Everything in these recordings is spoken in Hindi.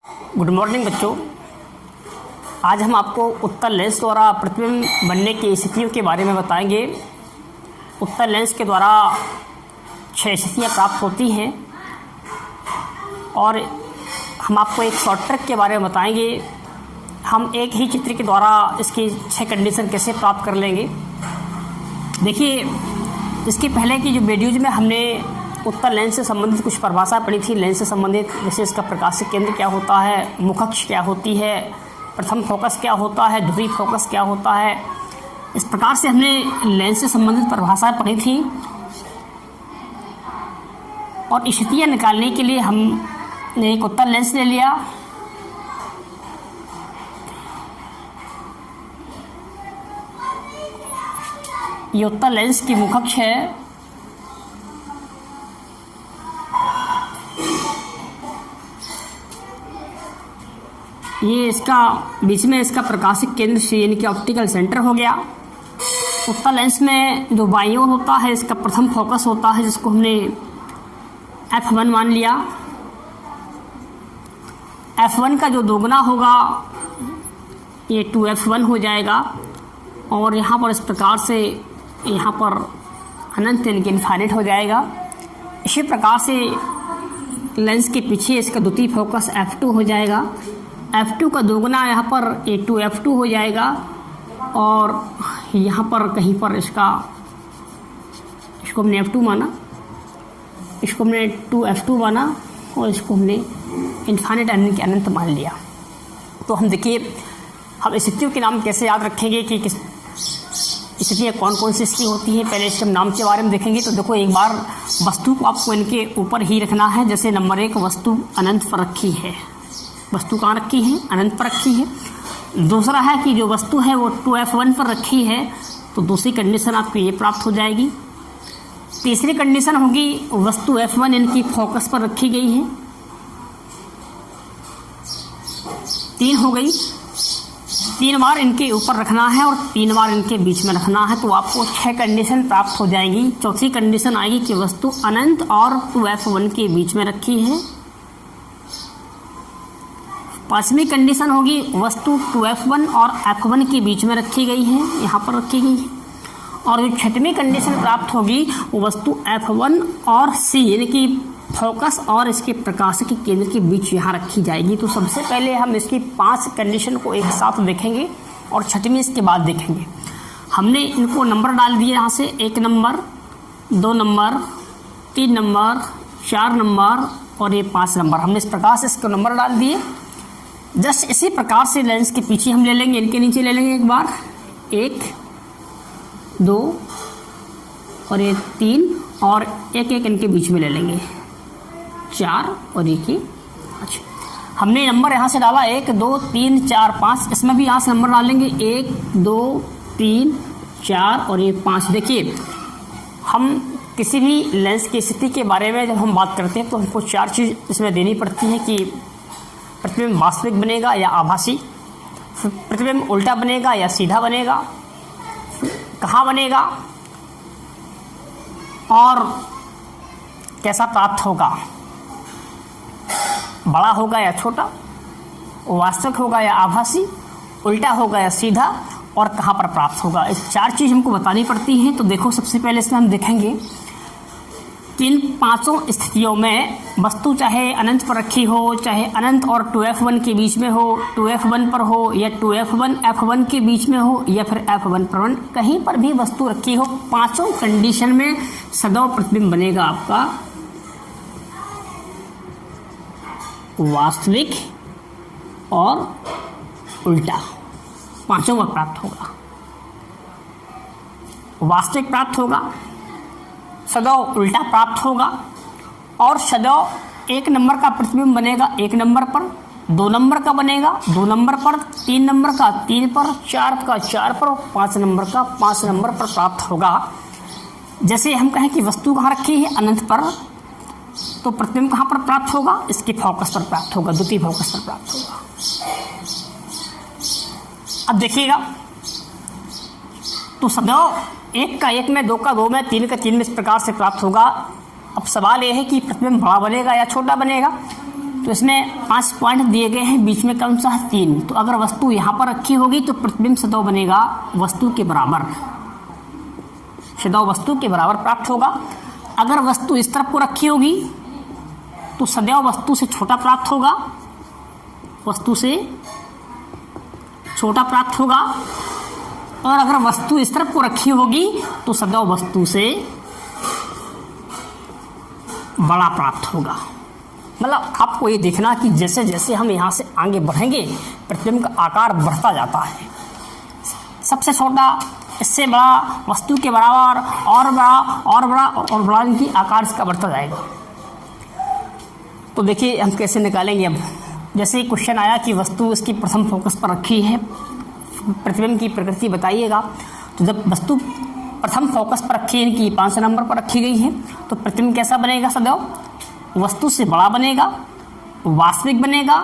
गुड मॉर्निंग बच्चों। आज हम आपको उत्तल लेंस द्वारा प्रतिबिंब बनने की स्थितियों के बारे में बताएंगे। उत्तल लेंस के द्वारा 6 स्थितियाँ प्राप्त होती हैं और हम आपको एक शॉर्ट ट्रिक के बारे में बताएंगे। हम एक ही चित्र के द्वारा इसकी 6 कंडीशन कैसे प्राप्त कर लेंगे। देखिए, इसके पहले की जो वीडियोज में हमने उत्तल लेंस से संबंधित कुछ परिभाषा पढ़ी थी। लेंस से संबंधित जैसे इसका प्रकाशिक केंद्र क्या होता है, मुखअक्ष क्या होती है, प्रथम फोकस क्या होता है, द्वितीय फोकस क्या होता है। इस प्रकार से हमने लेंस से संबंधित परिभाषाएं पढ़ी थी और स्थितियाँ निकालने के लिए हमने एक उत्तल लेंस ले लिया। ये उत्तल लेंस की मुखअक्ष है। ये इसका बीच में इसका प्रकाशिक केंद्र से यानी कि ऑप्टिकल सेंटर हो गया। उत्तल लेंस में जो बाईं ओर होता है इसका प्रथम फोकस होता है, जिसको हमने F1 मान लिया। F1 का जो दोगुना होगा ये 2F1 हो जाएगा और यहाँ पर इस प्रकार से यहाँ पर अनंत यानी कि इनफाइनाइट हो जाएगा। इसी प्रकार से लेंस के पीछे इसका द्वितीय फोकस F2 हो जाएगा। F2 का दोगुना यहाँ पर A2F2 हो जाएगा और यहाँ पर कहीं पर इसको हमने F2 माना, इसको हमने 2F2 माना और इसको हमने इनफाइनाइट यानी कि अनंत मान लिया। तो हम देखिए, हम स्थितियों के नाम कैसे याद रखेंगे कि किस स्थितियाँ कौन कौन सी स्थिति होती है। पहले इसके नाम के बारे में देखेंगे। तो देखो, एक बार वस्तु को आपको इनके ऊपर ही रखना है। जैसे नंबर 1, वस्तु अनंत पर रखी है। वस्तु कहाँ रखी है? अनंत पर रखी है। दूसरा है कि जो वस्तु है वो 2F1 पर रखी है, तो दूसरी कंडीशन आपको ये प्राप्त हो जाएगी। तीसरी कंडीशन होगी वस्तु F1 इनकी फोकस पर रखी गई है। 3 हो गई। 3 बार इनके ऊपर रखना है और 3 बार इनके बीच में रखना है, तो आपको 6 कंडीशन प्राप्त हो जाएगी। चौथी कंडीशन आएगी कि वस्तु अनंत और 2F1 के बीच में रखी है। पांचवी कंडीशन होगी वस्तु 2F1 और F1 के बीच में रखी गई है, यहाँ पर रखी गई है। और जो छठवीं कंडीशन प्राप्त होगी वो वस्तु F1 और C यानी कि फोकस और इसके प्रकाशिक केंद्र के बीच यहाँ रखी जाएगी। तो सबसे पहले हम इसकी 5 कंडीशन को एक साथ देखेंगे और छठवीं इसके बाद देखेंगे। हमने इनको नंबर डाल दिए यहाँ से, 1 नंबर, 2 नंबर, 3 नंबर, 4 नंबर और ये 5 नंबर। हमने इस प्रकार से इसको नंबर डाल दिए। जस्ट इसी प्रकार से लेंस के पीछे हम ले लेंगे, इनके नीचे ले लेंगे एक बार, 1, 2 और ये 3 और एक इनके बीच में ले लेंगे, 4 और 1 ही। अच्छा, हमने नंबर यहाँ से डाला 1, 2, 3, 4, 5। इसमें भी यहाँ से नंबर डालेंगे 1, 2, 3, 4 और ये 5। देखिए, हम किसी भी लेंस की स्थिति के बारे में जब हम बात करते हैं तो हमको 4 चीज़ इसमें देनी पड़ती है कि प्रतिबिंब वास्तविक बनेगा या आभासी, प्रतिबिंब उल्टा बनेगा या सीधा बनेगा, कहाँ बनेगा और कैसा प्राप्त होगा, बड़ा होगा या छोटा, वास्तविक होगा या आभासी, उल्टा होगा या सीधा और कहाँ पर प्राप्त होगा। इस 4 चीज़ हमको बतानी पड़ती हैं। तो देखो, सबसे पहले इसमें हम देखेंगे कि इन 5 स्थितियों में वस्तु चाहे अनंत पर रखी हो, चाहे अनंत और 2F1 के बीच में हो, 2F1 पर हो या 2F1 F1 के बीच में हो या फिर F1 पर 1, कहीं पर भी वस्तु रखी हो, 5 कंडीशन में सदैव प्रतिबिंब बनेगा आपका वास्तविक और उल्टा। 5 में प्राप्त होगा, वास्तविक प्राप्त होगा, सदैव उल्टा प्राप्त होगा और सदैव 1 नंबर का प्रतिबिंब बनेगा 1 नंबर पर, 2 नंबर का बनेगा 2 नंबर पर, 3 नंबर का 3 पर, 4 का 4 पर और 5 नंबर का 5 नंबर पर प्राप्त होगा। जैसे हम कहें कि वस्तु कहाँ रखी है? अनंत पर, तो प्रतिबिंब कहाँ पर प्राप्त होगा? इसके फोकस पर प्राप्त होगा, द्वितीय फोकस पर प्राप्त होगा। अब देखिएगा, तो सदैव 1 का 1 में, 2 का 2 में, 3 का 3 में इस प्रकार से प्राप्त होगा। अब सवाल यह है कि प्रतिबिंब बड़ा बनेगा या छोटा बनेगा। तो इसमें 5 पॉइंट दिए गए हैं, बीच में कौन सा है 3। तो अगर वस्तु यहाँ पर रखी होगी तो प्रतिबिंब सदैव बनेगा वस्तु के बराबर, सदैव वस्तु के बराबर प्राप्त होगा। अगर वस्तु इस तरफ को रखी होगी तो सदैव वस्तु से छोटा प्राप्त होगा, वस्तु से छोटा प्राप्त होगा। और अगर वस्तु इस तरफ को रखी होगी तो सदैव वस्तु से बड़ा प्राप्त होगा। मतलब आपको ये देखना कि जैसे जैसे हम यहाँ से आगे बढ़ेंगे प्रतिबिंब का आकार बढ़ता जाता है, सबसे छोटा इससे बड़ा, वस्तु के बराबर, और बड़ा और बड़ा और बड़ा, इनकी आकार इसका बढ़ता जाएगा। तो देखिए हम कैसे निकालेंगे। अब जैसे क्वेश्चन आया कि वस्तु इसकी प्रथम फोकस पर रखी है, प्रतिबिंब की प्रकृति बताइएगा। तो जब वस्तु प्रथम फोकस पर रखी है, इनकी 5 नंबर पर रखी गई है, तो प्रतिबिंब कैसा बनेगा? सदैव वस्तु से बड़ा बनेगा, वास्तविक बनेगा,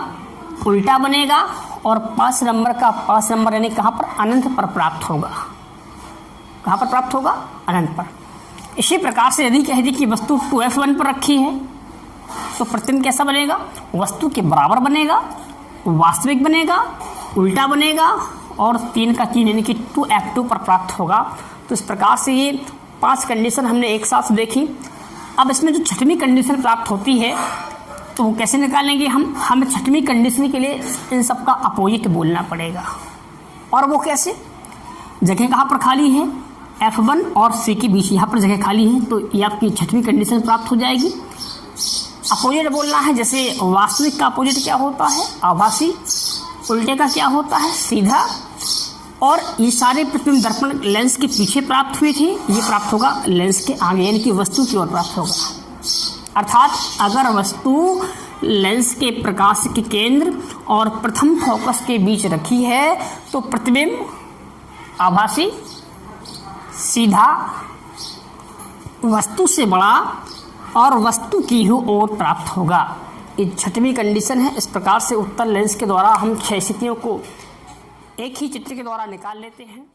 उल्टा बनेगा और 5 नंबर का 5 नंबर यानी कहाँ पर? अनंत पर प्राप्त होगा। कहाँ पर प्राप्त होगा? अनंत पर। इसी प्रकार से यदि कह दी कि वस्तु 2f1 पर रखी है तो प्रतिबिंब कैसा बनेगा? वस्तु के बराबर बनेगा, वास्तविक बनेगा, उल्टा बनेगा और 3 का 3 यानी कि 2f2 पर प्राप्त होगा। तो इस प्रकार से ये 5 कंडीशन हमने एक साथ देखी। अब इसमें जो छठवीं कंडीशन प्राप्त होती है तो वो कैसे निकालेंगे हम? हमें छठवीं कंडीशन के लिए इन सब का अपोजिट बोलना पड़ेगा। और वो कैसे? जगह कहाँ पर खाली है? F1 और C के बीच यहाँ पर जगह खाली है, तो ये आपकी छठवीं कंडीशन प्राप्त हो जाएगी। अपोजिट बोलना है, जैसे वास्तविक का अपोजिट क्या होता है? आभासी। उल्टे का क्या होता है? सीधा। और ये सारे प्रतिबिंब दर्पण लेंस के पीछे प्राप्त हुए थे, ये प्राप्त होगा लेंस के आगे यानी कि वस्तु की ओर प्राप्त होगा। अर्थात अगर वस्तु लेंस के प्रकाश के केंद्र और प्रथम फोकस के बीच रखी है तो प्रतिबिंब आभासी, सीधा, वस्तु से बड़ा और वस्तु की ही ओर प्राप्त होगा। ये छठवीं कंडीशन है। इस प्रकार से उत्तल लेंस के द्वारा हम 6 स्थितियों को एक ही चित्र के द्वारा निकाल लेते हैं।